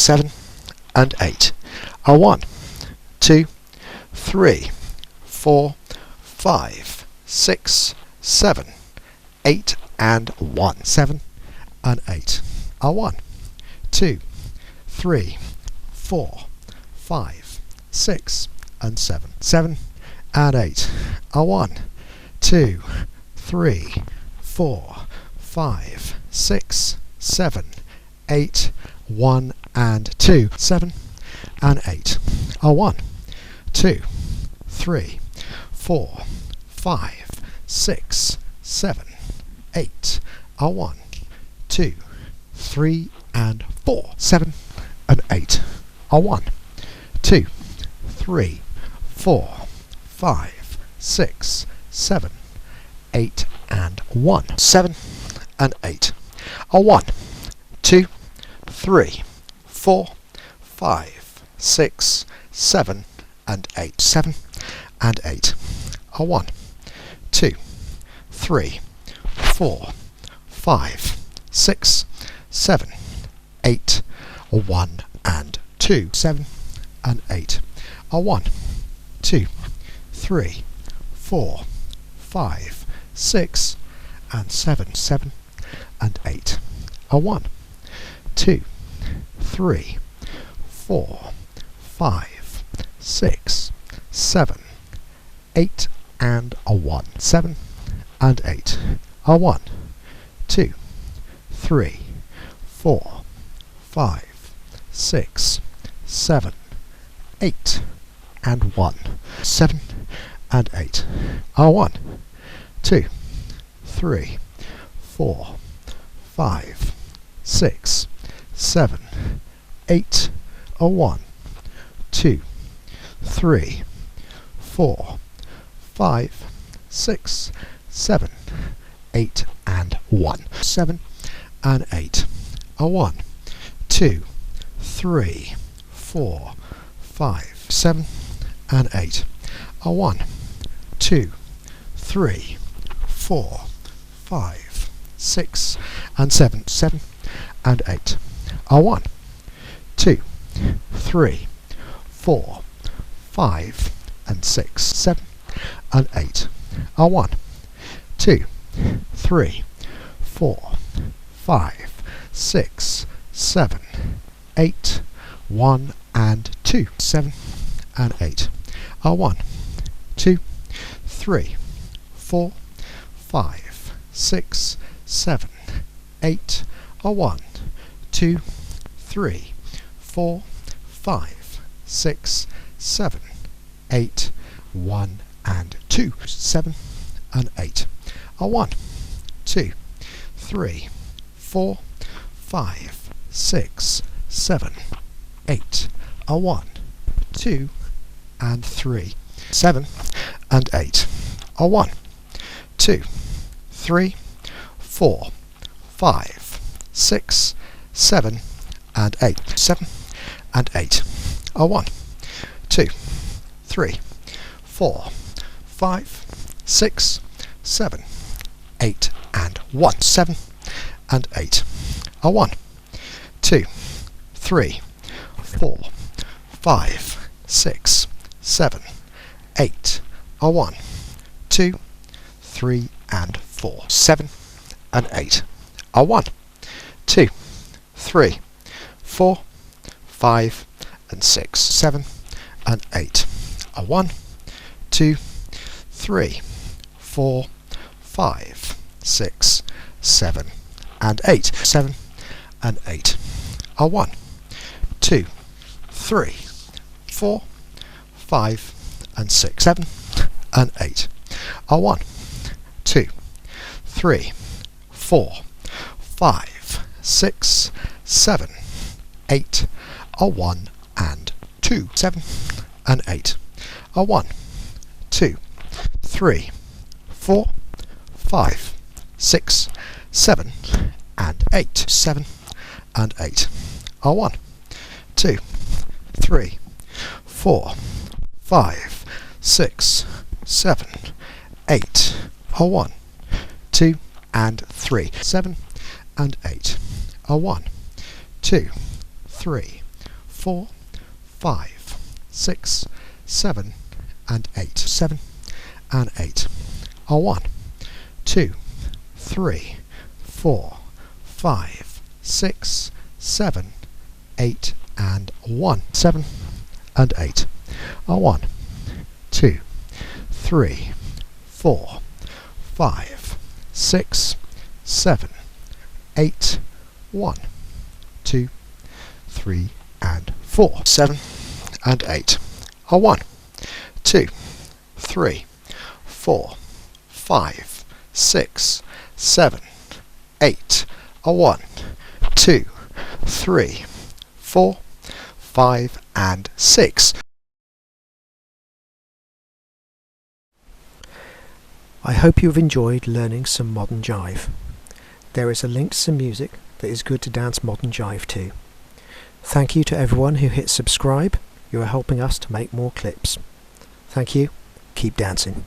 7 and 8. A 1, 2, 3, 4, 5, 6, 7, 8 and 1. 7 and 8. A 1, 2, 3, 4, 5, 6 and 7. 7 and 8. A 1, 2, 3, 4, 5, 6, 7, 8, 1 and 2. 7 and 8. A 1, 2, 3, 4, 5, 6, 7, 8. A 1, 2, 3 and 4. 7 and 8. A 1, 2, 3, 4, 5, 6, 7, 8 and 1. 7 and 8. A 1, 2, 3, 4, 5, 6, 7 and 8. 7 and 8. A 1, 2, 3, 4, 5, 6, 7, 8, 1 and 2. 7 and 8. A 1, 2, 3, 4, 5, 6 and 7. 7 and 8. A 1, 2, 3, 4, 5, 6, 7, 8 and a 1. 7 and 8. A 1, 2, 3, 4, 5, 6, 7, 8 and 1. 7 and 8. A 1, 2, 3, 4, 5, 6, 7, 8, a 1, 2, 3, 4, 5, 6, 7, 8 and 1. 7 and 8. A 1, 2, 3, 4, 5, 7 and 8. A 1, 2, 3, 4, 5, 6 and 7. 7 and 8. A 1, 2, 3, 4, 5 and 6. 7 and 8. A 1, 2, 3, 4, 5, 6, 7, 8, 1 and 2. 7 and 8. A 1, 2, 3, 4, 5, 6, 7, 8, a 1, 2, 3, 4, 5, 6, 7, 8, 1 and 2. 7 and 8. A 1, 2, 3, 4, 5, 6, 7, 8. A 1, 2 and 3. 7 and 8. A 1, 2, 3, 4, 5, 6, 7 and 8. 7 and 8. A 1, 2, 3, 4, 5, 6, 7, 8 and 1. 7 and 8. A 1, 2, 3, 4, 5, 6, 7, 8. A 1, 2, 3 and 4. 7 and 8. A 1, 2, 3, 4, 5 and 6. 7 and 8. A 1, 2, 3, 4, 5, 6, 7 and 8. 7 and 8. A 1, 2, 3, 4, 5 and 6. 7 and 8. A 1, 2, 3, 4, 5, 6, 7, 8, a 1 and 2. 7 and 8. A 1, 2, 3, 4, 5, 6, 7 and 8. 7 and 8. A 1, 2, 3, 4, 5, 6, 7, 8. A 1, 2 and 3. 7 and 8. A 1, 2, 3, 4, 5, 6, 7, and 8. 7 and 8 are 1, 2, 3, 4, 5, 6, 7, 8, and 1. 7 and 8 are 1, 2, 3, 4, 5, 6, 7, 8, 1, 2, 3, and 4. 7 and 8 are 1, 2, 3, 4, 5, 6, 7, 8 are 1, 2, 3, 4, 5, and 6. I hope you have enjoyed learning some modern jive. There is a link to some music that is good to dance modern jive to. Thank you to everyone who hit subscribe. You are helping us to make more clips. Thank you. Keep dancing.